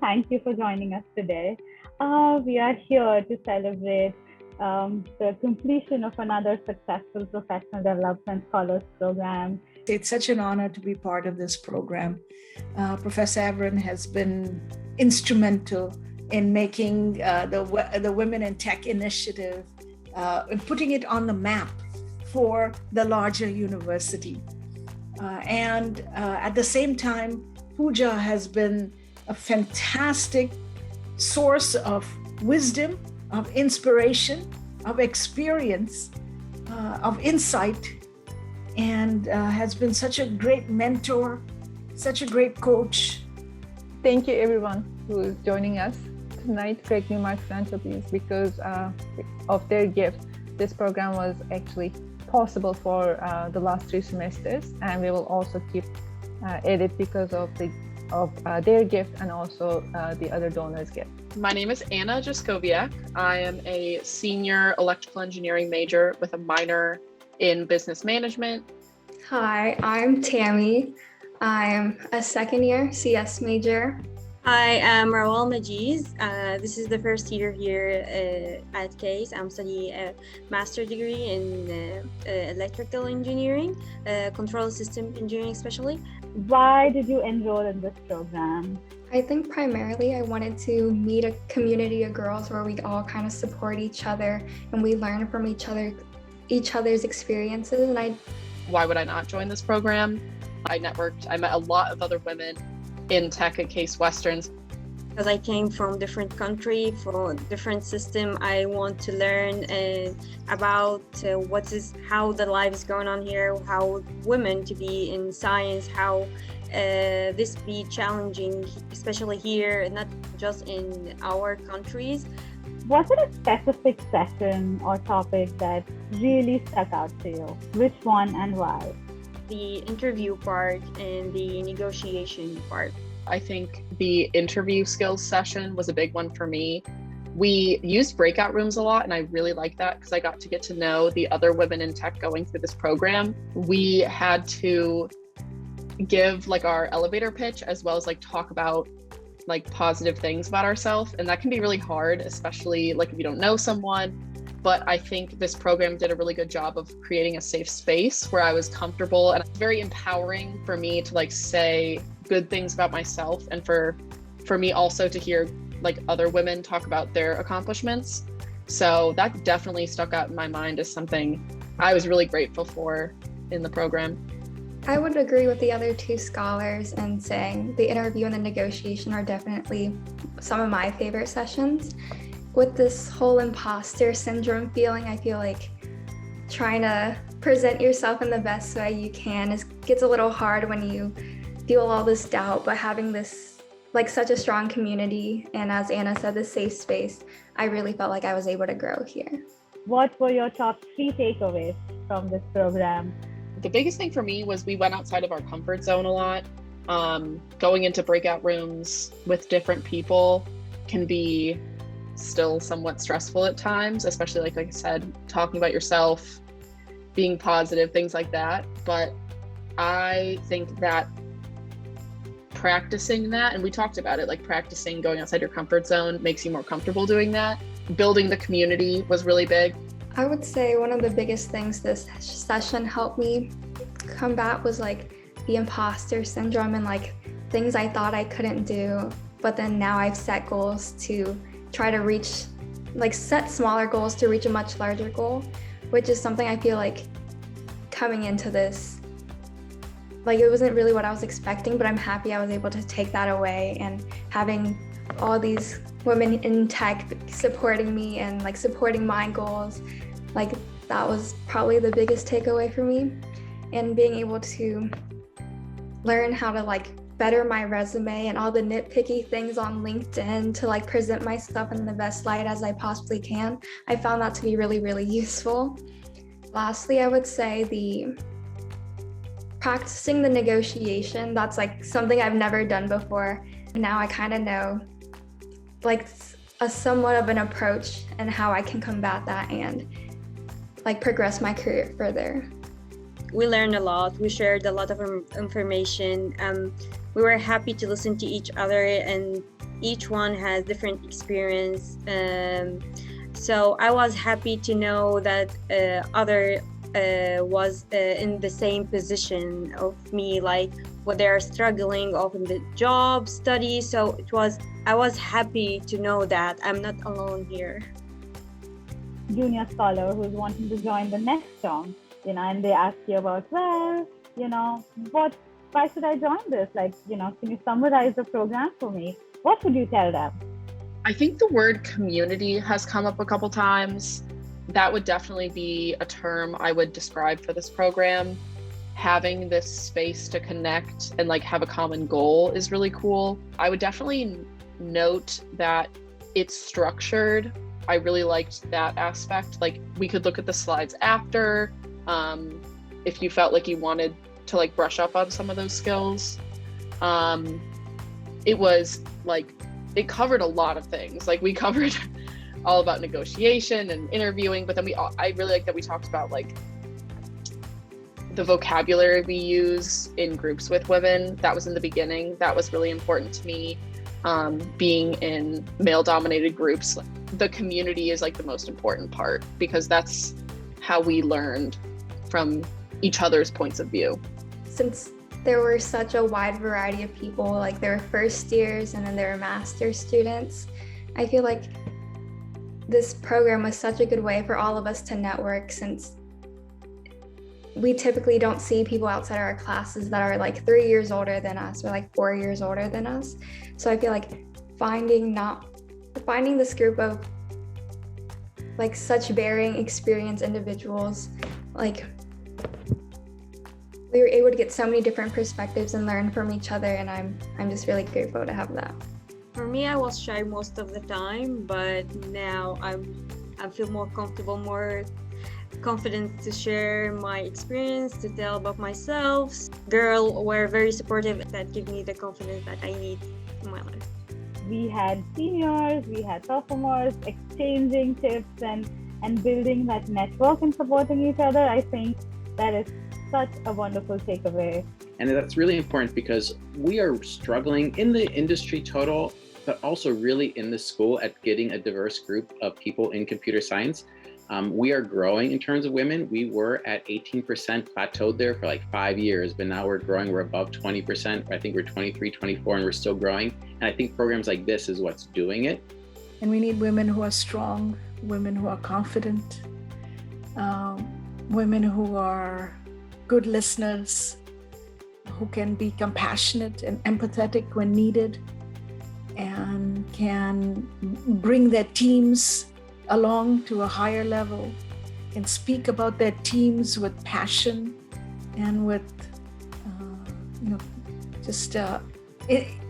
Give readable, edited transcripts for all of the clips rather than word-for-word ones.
thank you for joining us today. We are here to celebrate the completion of another successful professional development scholars program. It's such an honor to be part of this program. Professor Avron has been instrumental in making the Women in Tech initiative and putting it on the map for the larger university. And at the same time, Pooja has been a fantastic source of wisdom, of inspiration, of experience, of insight, and has been such a great mentor, such a great coach. Thank you everyone who is joining us tonight, Craig Newmark Philanthropies. Because of their gift, this program was actually possible for the last 3 semesters, and we will also keep it because of their gift and also the other donors' gift. My name is Anna Jaskowiak. I am a senior electrical engineering major with a minor in business management. Hi, I'm Tammy. I'm a second year CS major. I am Rawal Majiz. This is the first year here at CASE. I'm studying a master's degree in electrical engineering, control system engineering especially. Why did you enroll in this program? I think primarily I wanted to meet a community of girls where we all kind of support each other and we learn from each other's experiences. And Why would I not join this program? I networked. I met a lot of other women in tech at Case Westerns. Because I came from different country, from different system, I want to learn about how the life is going on here, how women to be in science, how this be challenging, especially here, not just in our countries. Was it a specific session or topic that really stuck out to you? Which one and why? The interview part and the negotiation part. I think the interview skills session was a big one for me. We used breakout rooms a lot, and I really liked that because I got to get to know the other women in tech going through this program. We had to give our elevator pitch as well as talk about positive things about ourselves, and that can be really hard, especially if you don't know someone. But I think this program did a really good job of creating a safe space where I was comfortable, and it's very empowering for me to say good things about myself, and for me also to hear other women talk about their accomplishments. So that definitely stuck out in my mind as something I was really grateful for in the program. I would agree with the other 2 scholars in saying the interview and the negotiation are definitely some of my favorite sessions. With this whole imposter syndrome feeling, I feel like trying to present yourself in the best way you can gets a little hard when you feel all this doubt, but having this such a strong community and, as Anna said, this safe space, I really felt like I was able to grow here. What were your top 3 takeaways from this program? The biggest thing for me was we went outside of our comfort zone a lot. Going into breakout rooms with different people can be still somewhat stressful at times, especially like I said, talking about yourself, being positive, things like that. But I think that practicing that, and we talked about it, practicing going outside your comfort zone makes you more comfortable doing that. Building the community was really big. I would say one of the biggest things this session helped me combat was the imposter syndrome and things I thought I couldn't do, but then now I've set goals to try to reach, set smaller goals to reach a much larger goal, which is something I feel coming into this, it wasn't really what I was expecting, but I'm happy I was able to take that away, and having all these women in tech supporting me and supporting my goals, that was probably the biggest takeaway for me. And being able to learn how to better my resume and all the nitpicky things on LinkedIn to present myself in the best light as I possibly can, I found that to be really, really useful. Lastly, I would say practicing the negotiation, that's something I've never done before. Now I kind of know a somewhat of an approach and how I can combat that and progress my career further. We learned a lot. We shared a lot of information. We were happy to listen to each other and each one has different experience. So I was happy to know that other was in the same position of me, like what they are struggling of in the job, study. So I was happy to know that I'm not alone here. Junior scholar who's wanting to join the next term, and they ask you about, why should I join this? Like, can you summarize the program for me? What would you tell them? I think the word community has come up a couple times. That would definitely be a term I would describe for this program. Having this space to connect and like have a common goal is really cool. I would definitely note that it's structured. I really liked that aspect. Like, we could look at the slides after, if you felt like you wanted to like brush up on some of those skills. It was like, it covered a lot of things. Like, we covered all about negotiation and interviewing, but then I really like that we talked about like the vocabulary we use in groups with women. That was in the beginning. That was really important to me. Being in male-dominated groups, the community is like the most important part, because that's how we learned from each other's points of view. Since there were such a wide variety of people, like there were first years and then there were master's students, I feel like this program was such a good way for all of us to network, since we typically don't see people outside our classes that are like 3 years older than us or like 4 years older than us. So I feel like finding this group of like such varying experience individuals, like we were able to get so many different perspectives and learn from each other, and I'm just really grateful to have that. For me, I was shy most of the time, but now I feel more comfortable, more confident to share my experience, to tell about myself. Girls were very supportive. That gave me the confidence that I need in my life. We had seniors, we had sophomores exchanging tips and building that network and supporting each other. I think that is such a wonderful takeaway. And that's really important, because we are struggling in the industry total, but also really in the school at getting a diverse group of people in computer science. We are growing in terms of women. We were at 18% plateaued there for like 5 years, but now we're growing. We're above 20%. I think we're 23, 24, and we're still growing. And I think programs like this is what's doing it. And we need women who are strong, women who are confident, women who are good listeners, who can be compassionate and empathetic when needed, and can bring their teams along to a higher level and speak about their teams with passion and with,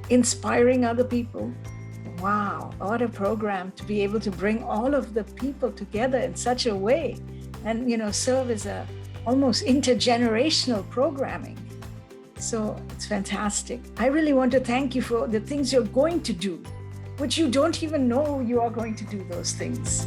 inspiring other people. Wow, what a program to be able to bring all of the people together in such a way and, serve as a almost intergenerational programming. So it's fantastic. I really want to thank you for the things you're going to do, which you don't even know you are going to do those things.